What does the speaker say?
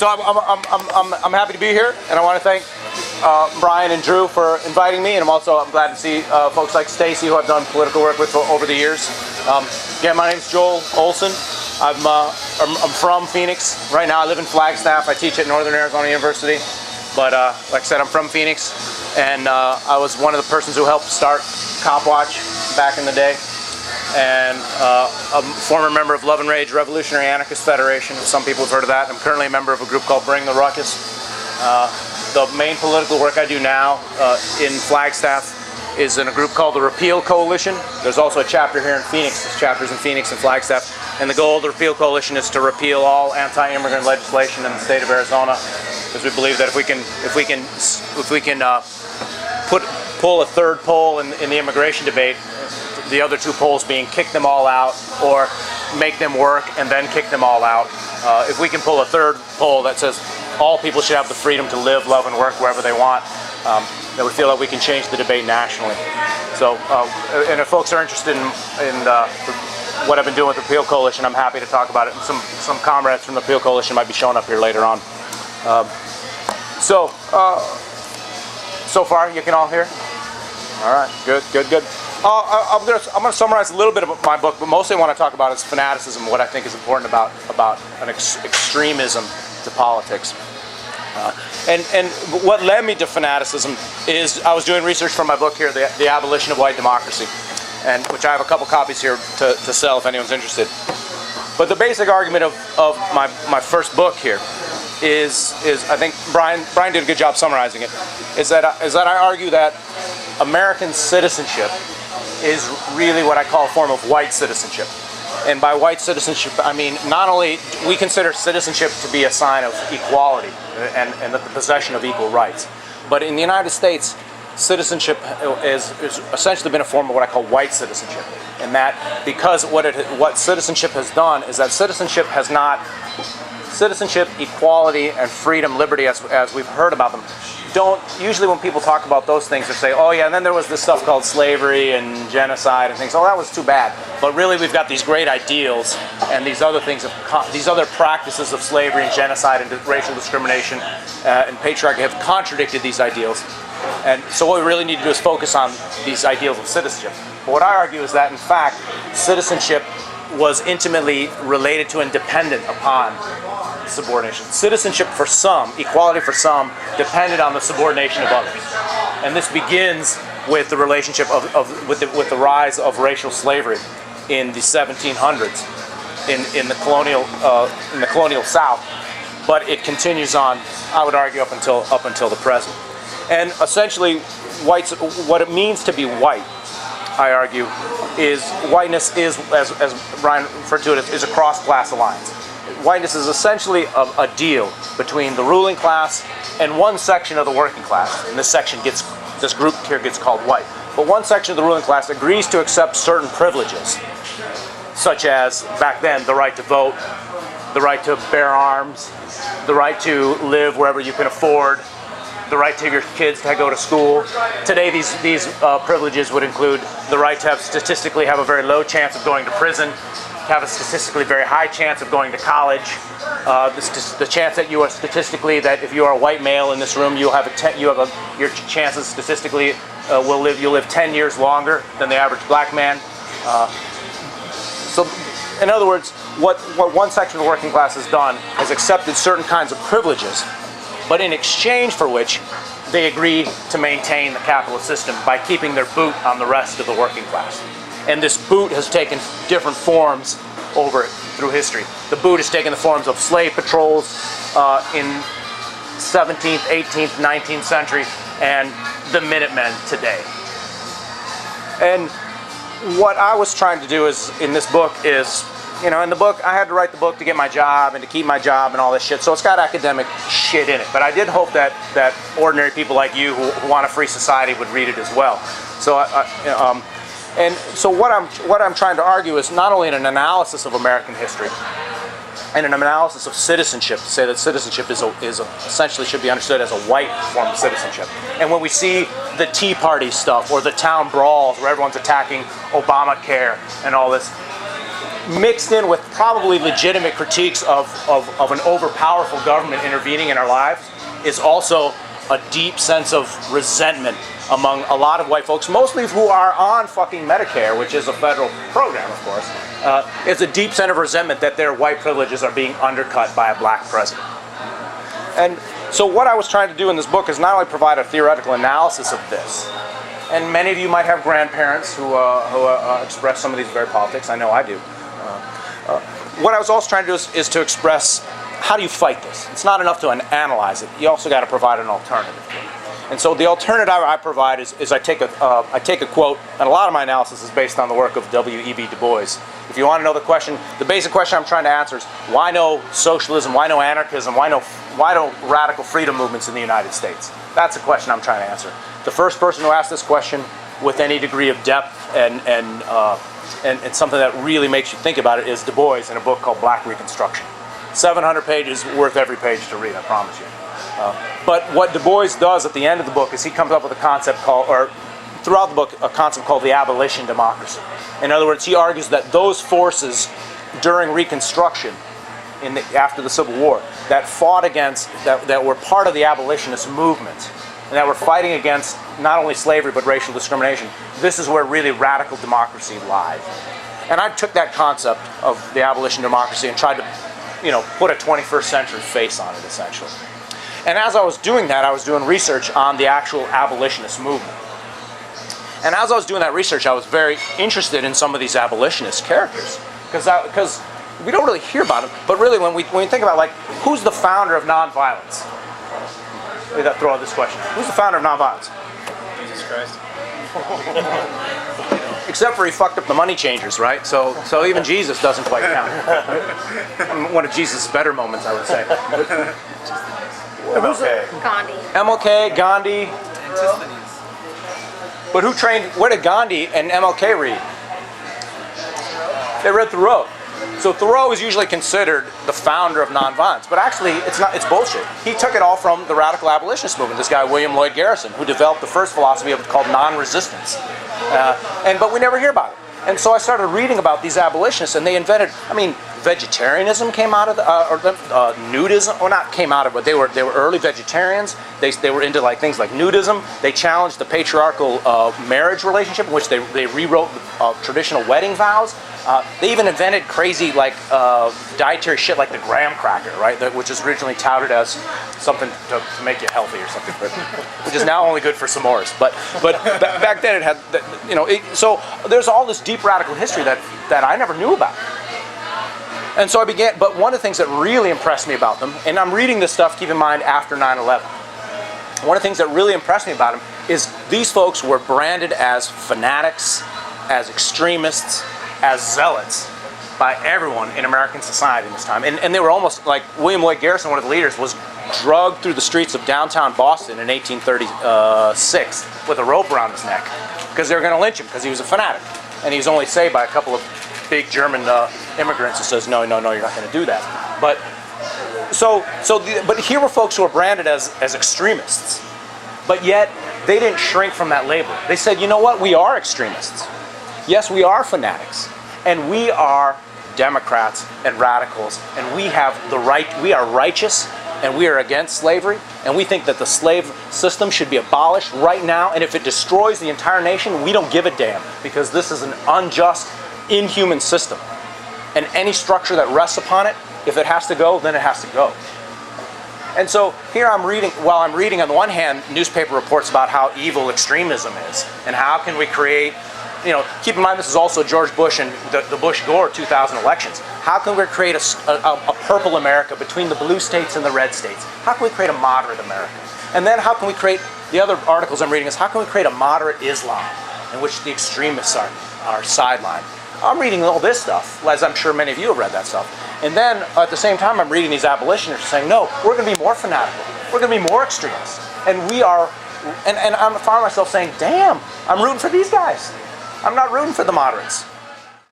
So I'm happy to be here, and I want to thank Brian and Drew for inviting me, and I'm glad to see folks like Stacy, who I've done political work with over the years. Again, my name is Joel Olson. I'm from Phoenix. Right now I live in Flagstaff. I teach at Northern Arizona University. But like I said, I'm from Phoenix, and I was one of the persons who helped start Copwatch back in the day. And a former member of Love and Rage Revolutionary Anarchist Federation. Some people have heard of that. I'm currently a member of a group called Bring the Ruckus. The main political work I do now in Flagstaff is in a group called the Repeal Coalition. There's also a chapter here in Phoenix. There's chapters in Phoenix and Flagstaff. And the goal of the Repeal Coalition is to repeal all anti-immigrant legislation in the state of Arizona, because we believe that if we can pull a third pole in the immigration debate, the other two poles being kick them all out or make them work and then kick them all out. If we can pull a third pole that says all people should have the freedom to live, love, and work wherever they want, then we feel that we can change the debate nationally. So, and if folks are interested in what I've been doing with the Repeal Coalition, I'm happy to talk about it. And some comrades from the Repeal Coalition might be showing up here later on. So far, you can all hear? All right, good. I'm going to summarize a little bit of my book, but mostly I want to talk about is fanaticism, what I think is important about an extremism to politics. And what led me to fanaticism is I was doing research for my book here, The Abolition of White Democracy, and which I have a couple copies here to sell if anyone's interested. But the basic argument of my first book here is I think Brian did a good job summarizing it, is that I argue that American citizenship is really what I call a form of white citizenship. And by white citizenship, I mean not only we consider citizenship to be a sign of equality and the possession of equal rights, but in the United States, citizenship is essentially been a form of what I call white citizenship. And that because what citizenship has done is that citizenship, equality, and freedom, liberty, as we've heard about them, usually when people talk about those things, they say, oh yeah, and then there was this stuff called slavery and genocide and things. Oh, that was too bad. But really, we've got these great ideals, and these other things, these other practices of slavery and genocide and racial discrimination and patriarchy have contradicted these ideals. And so what we really need to do is focus on these ideals of citizenship. But what I argue is that, in fact, citizenship was intimately related to and dependent upon subordination. Citizenship for some, equality for some, depended on the subordination of others. And this begins with the relationship with the rise of racial slavery in the 1700s in the colonial South. But it continues on, I would argue, up until the present. And essentially, what it means to be white, I argue, is whiteness is, as Brian referred to it, is a cross-class alliance. Whiteness is essentially a deal between the ruling class and one section of the working class. And this group here gets called white. But one section of the ruling class agrees to accept certain privileges, such as, back then, the right to vote, the right to bear arms, the right to live wherever you can afford, the right to your kids to go to school. Today, these privileges would include the right to statistically have a very low chance of going to prison, to have a statistically very high chance of going to college, the chance that you are statistically, that if you are a white male in this room, your chances statistically you'll live 10 years longer than the average black man. So, in other words, what one section of the working class has done is accepted certain kinds of privileges, but in exchange for which they agree to maintain the capitalist system by keeping their boot on the rest of the working class. And this boot has taken different forms through history. The boot has taken the forms of slave patrols in 17th, 18th, 19th century, and the Minutemen today. And what I was trying to do in this book is, in the book, I had to write the book to get my job and to keep my job and all this shit, so it's got academic shit in it. But I did hope that ordinary people like you who want a free society would read it as well. So what I'm trying to argue is not only an analysis of American history and an analysis of citizenship, to say that citizenship is essentially should be understood as a white form of citizenship. And when we see the Tea Party stuff or the town brawls where everyone's attacking Obamacare and all this, mixed in with probably legitimate critiques of an overpowerful government intervening in our lives, is also a deep sense of resentment among a lot of white folks, mostly who are on fucking Medicare, which is a federal program, of course. It's a deep sense of resentment that their white privileges are being undercut by a black president. And so what I was trying to do in this book is not only provide a theoretical analysis of this, and many of you might have grandparents who express some of these very politics. I know I do. What I was also trying to do is to express, how do you fight this? It's not enough to analyze it. You also got to provide an alternative to it. And so the alternative I provide is I take a quote, and a lot of my analysis is based on the work of W.E.B. Du Bois. If you want to know the question, the basic question I'm trying to answer is, why no socialism, why no anarchism, why no radical freedom movements in the United States? That's the question I'm trying to answer. The first person who asked this question with any degree of depth and something that really makes you think about it is Du Bois in a book called Black Reconstruction. 700 pages, worth every page to read, I promise you. But what Du Bois does at the end of the book is he comes up with a concept called, or throughout the book, a concept called the abolition democracy. In other words, he argues that those forces during Reconstruction, after the Civil War, that fought against, that were part of the abolitionist movement, and that were fighting against not only slavery but racial discrimination, this is where really radical democracy lies. And I took that concept of the abolition democracy and tried to, put a 21st century face on it, essentially. And as I was doing that, I was doing research on the actual abolitionist movement. And as I was doing that research, I was very interested in some of these abolitionist characters, because we don't really hear about them. But really, when we think about, like, who's the founder of nonviolence? Let me throw out this question: who's the founder of nonviolence? Jesus Christ. Except for he fucked up the money changers, right? So even Jesus doesn't quite count. One of Jesus' better moments, I would say. MLK. Gandhi. MLK, Gandhi. But who trained? Where did Gandhi and MLK read? They read Thoreau. So Thoreau is usually considered the founder of nonviolence, but actually it's not. It's bullshit. He took it all from the radical abolitionist movement. This guy William Lloyd Garrison, who developed the first philosophy called non-resistance, but we never hear about it. And so I started reading about these abolitionists, and they invented. Vegetarianism came out of nudism, or not came out of, but they were early vegetarians. They were into things like nudism. They challenged the patriarchal marriage relationship, in which they rewrote traditional wedding vows. They even invented crazy dietary shit like the graham cracker, right? Which is originally touted as something to make you healthy or something, which is now only good for s'mores. But back then it had, so there's all this deep radical history that I never knew about. And so I began, but one of the things that really impressed me about them, and I'm reading this stuff, keep in mind, after 9/11. One of the things that really impressed me about them is these folks were branded as fanatics, as extremists, as zealots by everyone in American society in this time. And they were almost like William Lloyd Garrison, one of the leaders, was drugged through the streets of downtown Boston in 1836 with a rope around his neck because they were going to lynch him because he was a fanatic. And he was only saved by a couple of big German immigrants who says, no, you're not going to do that. But here were folks who were branded as extremists, but yet they didn't shrink from that label. They said, you know what? We are extremists. Yes, we are fanatics, and we are Democrats and radicals, and we have the right. We are righteous, and we are against slavery, and we think that the slave system should be abolished right now. And if it destroys the entire nation, we don't give a damn, because this is an unjust, inhuman system, and any structure that rests upon it, if it has to go, then it has to go. And so here I'm reading, on the one hand, newspaper reports about how evil extremism is, and how can we create, keep in mind this is also George Bush and the Bush-Gore 2000 elections. How can we create a purple America between the blue states and the red states? How can we create a moderate America? And then how can we create, the other articles I'm reading is, how can we create a moderate Islam in which the extremists are sidelined? I'm reading all this stuff, as I'm sure many of you have read that stuff. And then, at the same time, I'm reading these abolitionists saying, no, we're going to be more fanatical. We're going to be more extremists. And we are, and I find myself saying, damn, I'm rooting for these guys. I'm not rooting for the moderates.